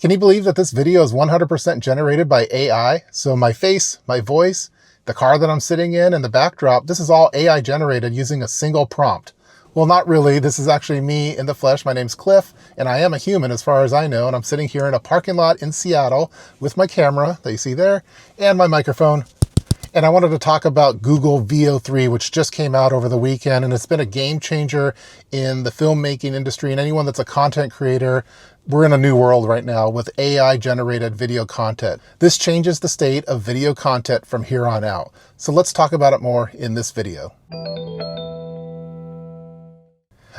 Can you believe that this video is 100% generated by AI? So my face, my voice, the car that I'm sitting in, and the backdrop, this is all AI generated using a single prompt. Well, not really. This is actually me in the flesh. My name's Cliff, and I am a human as far as I know, and I'm sitting here in a parking lot in Seattle with my camera that you see there and my microphone. And I wanted to talk about Google VO3, which just came out over the weekend, and it's been a game changer in the filmmaking industry, and anyone that's a content creator. We're in a new world right now with AI generated video content. This changes the state of video content from here on out. So let's talk about it more in this video.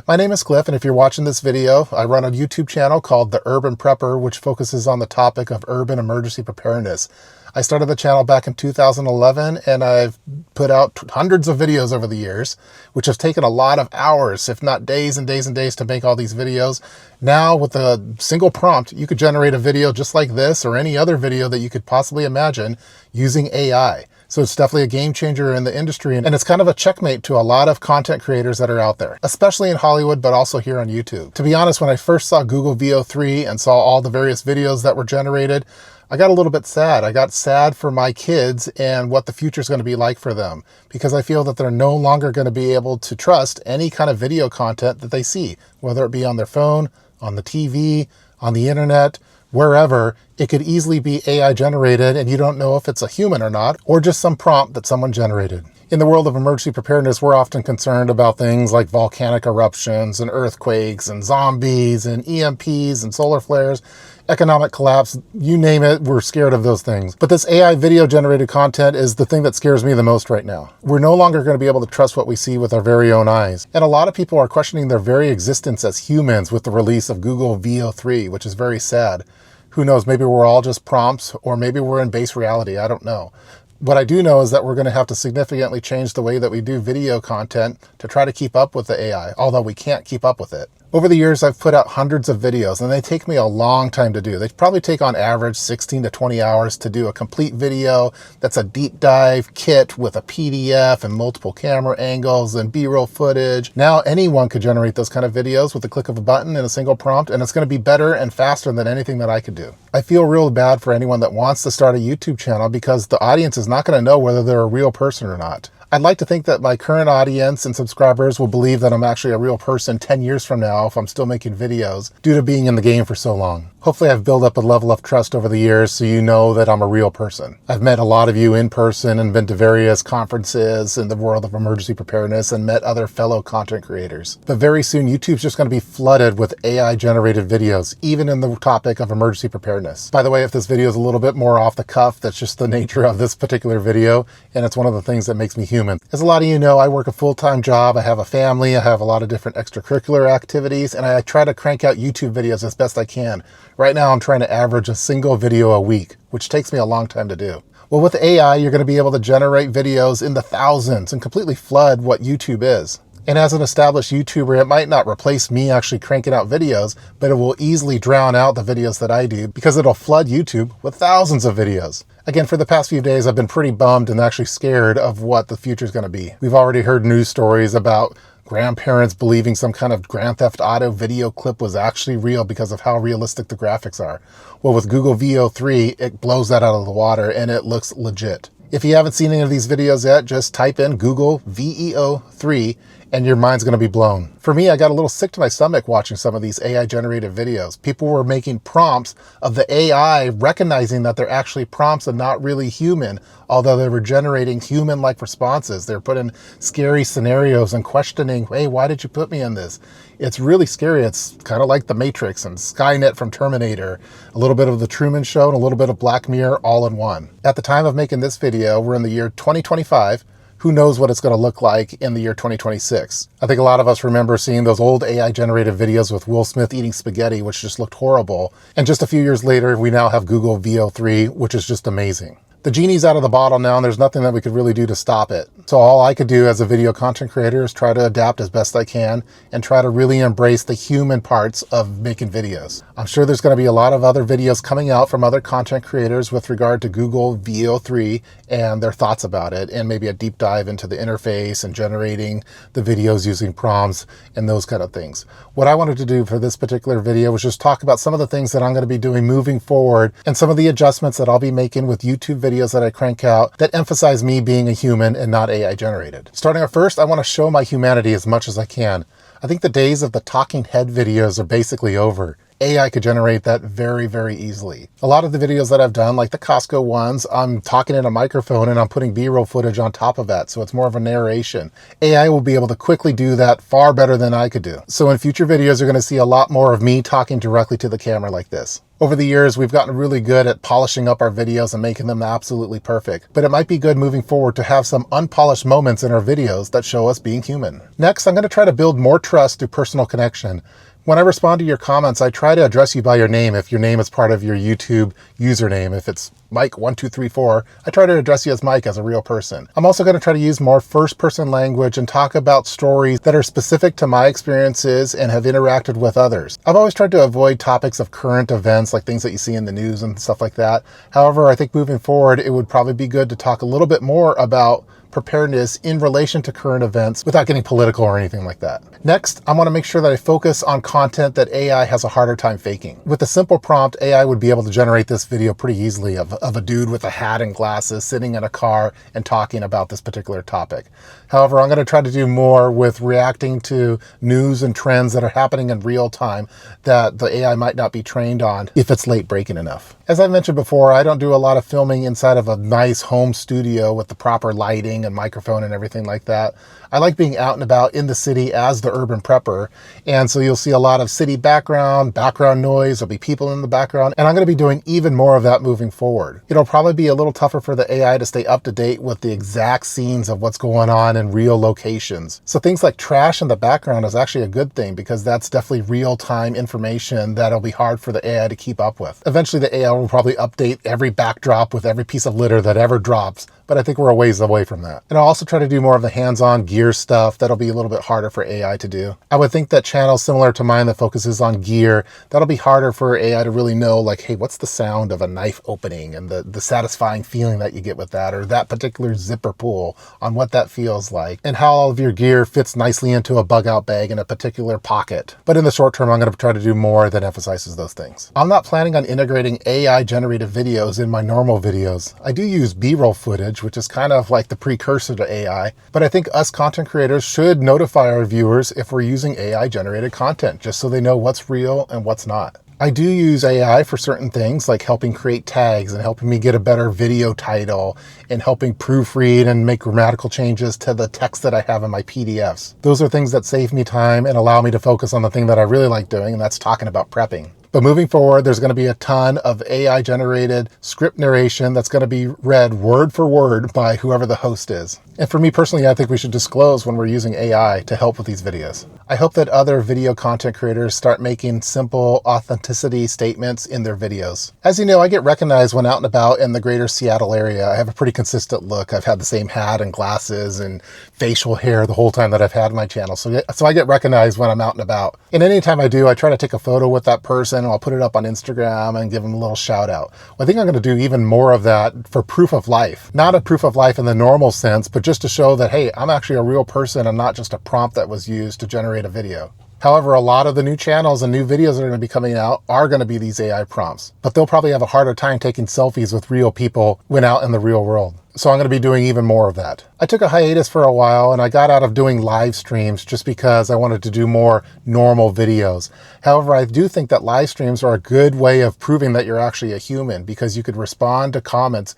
My name is Cliff, and if you're watching this video, I run a YouTube channel called The Urban Prepper, which focuses on the topic of urban emergency preparedness. I started the channel back in 2011, and I've put out hundreds of videos over the years, which have taken a lot of hours, if not days and days and days, to make all these videos. Now, with a single prompt, you could generate a video just like this or any other video that you could possibly imagine using AI. So it's definitely a game changer in the industry, and it's kind of a checkmate to a lot of content creators that are out there, especially in Hollywood, but also here on YouTube. To be honest, when I first saw Google VO3 and saw all the various videos that were generated, I got a little bit sad. I got sad for my kids and what the future is going to be like for them, because I feel that they're no longer going to be able to trust any kind of video content that they see, whether it be on their phone, on the TV, on the internet, wherever. It could easily be AI generated, and you don't know if it's a human or not, or just some prompt that someone generated. In the world of emergency preparedness, we're often concerned about things like volcanic eruptions and earthquakes and zombies and EMPs and solar flares, economic collapse, you name it, we're scared of those things. But this AI video generated content is the thing that scares me the most right now. We're no longer going to be able to trust what we see with our very own eyes. And a lot of people are questioning their very existence as humans with the release of Google VO3, which is very sad. Who knows, maybe we're all just prompts, or maybe we're in base reality, I don't know. What I do know is that we're going to have to significantly change the way that we do video content to try to keep up with the AI, although we can't keep up with it. Over the years, I've put out hundreds of videos, and they take me a long time to do. They probably take on average 16 to 20 hours to do a complete video that's a deep dive kit with a PDF and multiple camera angles and B-roll footage. Now anyone could generate those kind of videos with the click of a button and a single prompt, and it's going to be better and faster than anything that I could do. I feel real bad for anyone that wants to start a YouTube channel, because the audience is not going to know whether they're a real person or not. I'd like to think that my current audience and subscribers will believe that I'm actually a real person 10 years from now if I'm still making videos, due to being in the game for so long. Hopefully I've built up a level of trust over the years so you know that I'm a real person. I've met a lot of you in person and been to various conferences in the world of emergency preparedness and met other fellow content creators. But very soon, YouTube's just going to be flooded with AI generated videos, even in the topic of emergency preparedness. By the way, if this video is a little bit more off the cuff, that's just the nature of this particular video, and it's one of the things that makes me human. As a lot of you know, I work a full-time job, I have a family, I have a lot of different extracurricular activities, and I try to crank out YouTube videos as best I can. Right now, I'm trying to average a single video a week, which takes me a long time to do. Well, with AI, you're going to be able to generate videos in the thousands and completely flood what YouTube is. And as an established YouTuber, it might not replace me actually cranking out videos, but it will easily drown out the videos that I do, because it'll flood YouTube with thousands of videos. Again, for the past few days, I've been pretty bummed and actually scared of what the future is going to be. We've already heard news stories about grandparents believing some kind of Grand Theft Auto video clip was actually real because of how realistic the graphics are. Well, with Google VO3, it blows that out of the water and it looks legit. If you haven't seen any of these videos yet, just type in Google VEO3 and your mind's going to be blown. For me, I got a little sick to my stomach watching some of these AI generated videos. People were making prompts of the AI, recognizing that they're actually prompts and not really human, although they were generating human-like responses. They're putting scary scenarios and questioning, hey, why did you put me in this? It's really scary. It's kind of like The Matrix and Skynet from Terminator, a little bit of The Truman Show and a little bit of Black Mirror all in one. At the time of making this video, we're in the year 2025. Who knows what it's going to look like in the year 2026. I think a lot of us remember seeing those old AI generated videos with Will Smith eating spaghetti, which just looked horrible. And just a few years later, we now have Google VO3, which is just amazing. The genie's out of the bottle now, and there's nothing that we could really do to stop it. So all I could do as a video content creator is try to adapt as best I can and try to really embrace the human parts of making videos. I'm sure there's going to be a lot of other videos coming out from other content creators with regard to Google VO3 and their thoughts about it, and maybe a deep dive into the interface and generating the videos using prompts and those kind of things. What I wanted to do for this particular video was just talk about some of the things that I'm going to be doing moving forward and some of the adjustments that I'll be making with YouTube videos that I crank out that emphasize me being a human and not AI generated. Starting off first, I want to show my humanity as much as I can. I think the days of the talking head videos are basically over. AI could generate that very, very easily. A lot of the videos that I've done, like the Costco ones, I'm talking in a microphone and I'm putting B-roll footage on top of that, so it's more of a narration. AI will be able to quickly do that far better than I could do. So in future videos, you're going to see a lot more of me talking directly to the camera like this. Over the years, we've gotten really good at polishing up our videos and making them absolutely perfect. But it might be good moving forward to have some unpolished moments in our videos that show us being human. Next, I'm going to try to build more trust through personal connection. When I respond to your comments, I try to address you by your name if your name is part of your YouTube username. If it's Mike1234, I try to address you as Mike, as a real person. I'm also going to try to use more first-person language and talk about stories that are specific to my experiences and have interacted with others. I've always tried to avoid topics of current events, like things that you see in the news and stuff like that. However, I think moving forward, it would probably be good to talk a little bit more about preparedness in relation to current events without getting political or anything like that. Next, I want to make sure that I focus on content that AI has a harder time faking. With a simple prompt, AI would be able to generate this video pretty easily of a dude with a hat and glasses sitting in a car and talking about this particular topic. However, I'm going to try to do more with reacting to news and trends that are happening in real time that the AI might not be trained on if it's late breaking enough. As I mentioned before, I don't do a lot of filming inside of a nice home studio with the proper lighting and microphone and everything like that. I like being out and about in the city as the urban prepper, and so you'll see a lot of city background noise, there'll be people in the background, and I'm going to be doing even more of that moving forward. It'll probably be a little tougher for the AI to stay up to date with the exact scenes of what's going on in real locations. So things like trash in the background is actually a good thing, because that's definitely real-time information that'll be hard for the AI to keep up with. Eventually the AI will probably update every backdrop with every piece of litter that ever drops, but I think we're a ways away from that. And I'll also try to do more of the hands-on gear stuff that'll be a little bit harder for AI to do. I would think that channels similar to mine that focuses on gear, that'll be harder for AI to really know, like, hey, what's the sound of a knife opening and the satisfying feeling that you get with that, or that particular zipper pull on what that feels like, and how all of your gear fits nicely into a bug out bag in a particular pocket. But in the short term, I'm going to try to do more that emphasizes those things. I'm not planning on integrating AI generated videos in my normal videos. I do use B-roll footage, which is kind of like the precursor to AI, but I think us content creators should notify our viewers if we're using AI generated content, just so they know what's real and what's not. I do use AI for certain things, like helping create tags and helping me get a better video title and helping proofread and make grammatical changes to the text that I have in my PDFs. Those are things that save me time and allow me to focus on the thing that I really like doing, and that's talking about prepping. But moving forward, there's going to be a ton of AI-generated script narration that's going to be read word for word by whoever the host is. And for me personally, I think we should disclose when we're using AI to help with these videos. I hope that other video content creators start making simple authenticity statements in their videos. As you know, I get recognized when out and about in the greater Seattle area. I have a pretty consistent look. I've had the same hat and glasses and facial hair the whole time that I've had my channel. So I get recognized when I'm out and about. And anytime I do, I try to take a photo with that person, and I'll put it up on Instagram and give them a little shout out. Well, I think I'm going to do even more of that for proof of life. Not a proof of life in the normal sense, but just to show that, hey, I'm actually a real person and not just a prompt that was used to generate a video. However, a lot of the new channels and new videos that are going to be coming out are going to be these AI prompts, but they'll probably have a harder time taking selfies with real people when out in the real world. So I'm going to be doing even more of that. I took a hiatus for a while and I got out of doing live streams just because I wanted to do more normal videos. However, I do think that live streams are a good way of proving that you're actually a human, because you could respond to comments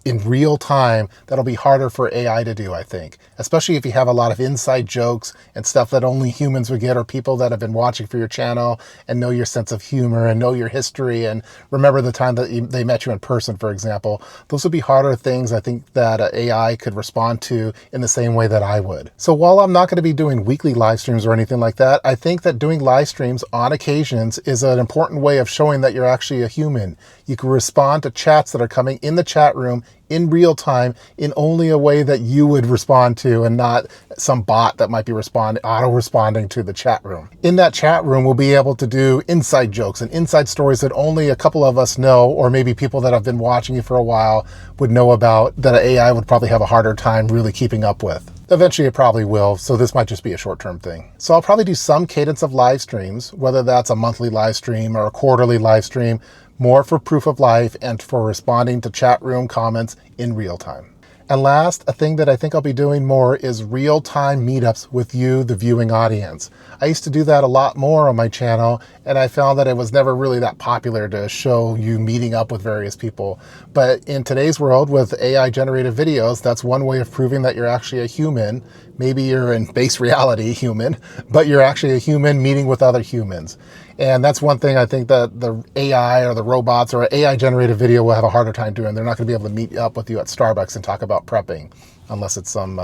in real time that'll be harder for AI to do, I think. Especially if you have a lot of inside jokes and stuff that only humans would get, or people that have been watching for your channel and know your sense of humor and know your history and remember the time that they met you in person, for example. Those would be harder things, I think, that AI could respond to in the same way that I would. So while I'm not going to be doing weekly live streams or anything like that, I think that doing live streams on occasions is an important way of showing that you're actually a human. You can respond to chats that are coming in the chat room in real time in only a way that you would respond to and not some bot that might be auto-responding to the chat room. In that chat room, we'll be able to do inside jokes and inside stories that only a couple of us know, or maybe people that have been watching you for a while would know about, that an AI would probably have a harder time really keeping up with. Eventually it probably will, so this might just be a short-term thing. So I'll probably do some cadence of live streams, whether that's a monthly live stream or a quarterly live stream, more for proof of life and for responding to chat room comments in real time. And last, a thing that I think I'll be doing more is real-time meetups with you, the viewing audience. I used to do that a lot more on my channel, and I found that it was never really that popular to show you meeting up with various people. But in today's world with AI-generated videos, that's one way of proving that you're actually a human. Maybe you're in base reality human, but you're actually a human meeting with other humans. And that's one thing I think that the AI or the robots or an AI-generated video will have a harder time doing. They're not going to be able to meet up with you at Starbucks and talk about prepping, unless it's some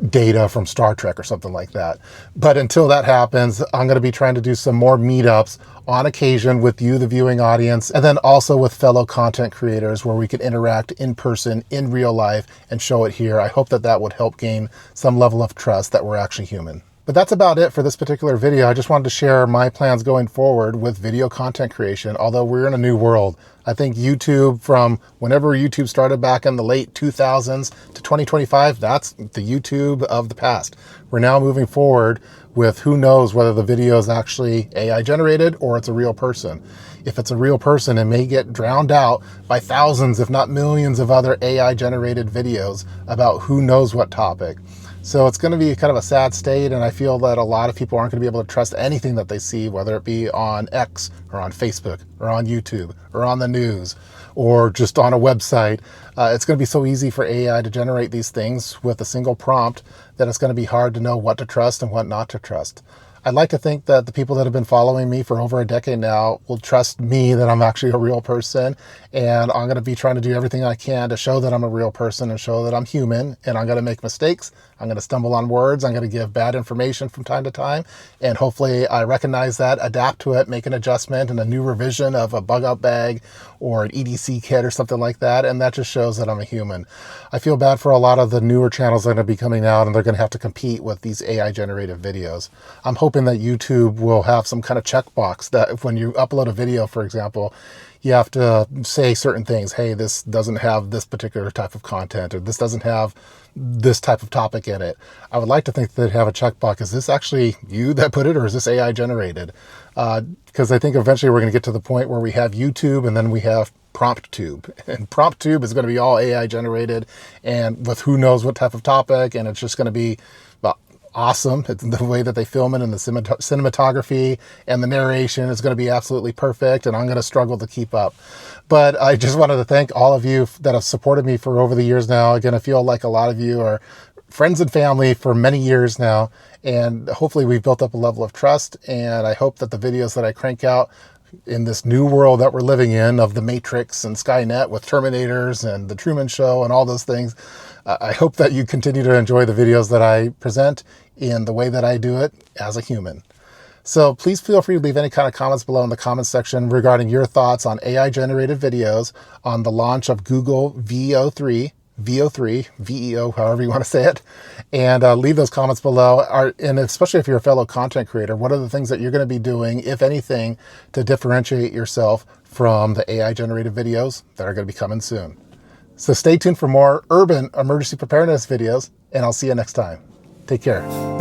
data from Star Trek or something like that. But until that happens, I'm going to be trying to do some more meetups on occasion with you, the viewing audience, and then also with fellow content creators where we can interact in person, in real life, and show it here. I hope that that would help gain some level of trust that we're actually human. But that's about it for this particular video. I just wanted to share my plans going forward with video content creation, although we're in a new world. I think YouTube, from whenever YouTube started back in the late 2000s to 2025, that's the YouTube of the past. We're now moving forward with who knows whether the video is actually AI generated or it's a real person. If it's a real person, it may get drowned out by thousands, if not millions of other AI generated videos about who knows what topic. So it's going to be kind of a sad state, and I feel that a lot of people aren't going to be able to trust anything that they see, whether it be on X or on Facebook or on YouTube or on the news or just on a website. It's going to be so easy for AI to generate these things with a single prompt that it's going to be hard to know what to trust and what not to trust. I'd like to think that the people that have been following me for over a decade now will trust me that I'm actually a real person, and I'm going to be trying to do everything I can to show that I'm a real person and show that I'm human, and I'm going to make mistakes. I'm going to stumble on words. I'm going to give bad information from time to time, and hopefully I recognize that, adapt to it, make an adjustment and a new revision of a bug out bag or an EDC kit or something like that, and that just shows that I'm a human. I feel bad for a lot of the newer channels that are going to be coming out, and they're going to have to compete with these AI generated videos. I'm hoping that YouTube will have some kind of checkbox that when you upload a video, for example, you have to say certain things. Hey, this doesn't have this particular type of content, or this doesn't have this type of topic in it. I would like to think that they'd have a checkbox. Is this actually you that put it, or is this AI generated? Because I think eventually we're going to get to the point where we have YouTube and then we have PromptTube. And PromptTube is going to be all AI generated and with who knows what type of topic, and it's just going to be awesome. It's the way that they film it, and the cinematography and the narration is going to be absolutely perfect, and I'm going to struggle to keep up. But I just wanted to thank all of you that have supported me for over the years now. Again, I feel like a lot of you are friends and family for many years now, and hopefully we've built up a level of trust, and I hope that the videos that I crank out in this new world that we're living in of the Matrix and Skynet with Terminators and the Truman Show and all those things, I hope that you continue to enjoy the videos that I present in the way that I do it as a human. So please feel free to leave any kind of comments below in the comments section regarding your thoughts on AI generated videos, on the launch of Google VO3, VEO, however you want to say it, and leave those comments below. And especially if you're a fellow content creator, what are the things that you're going to be doing, if anything, to differentiate yourself from the AI generated videos that are going to be coming soon? So stay tuned for more urban emergency preparedness videos, and I'll see you next time. Take care.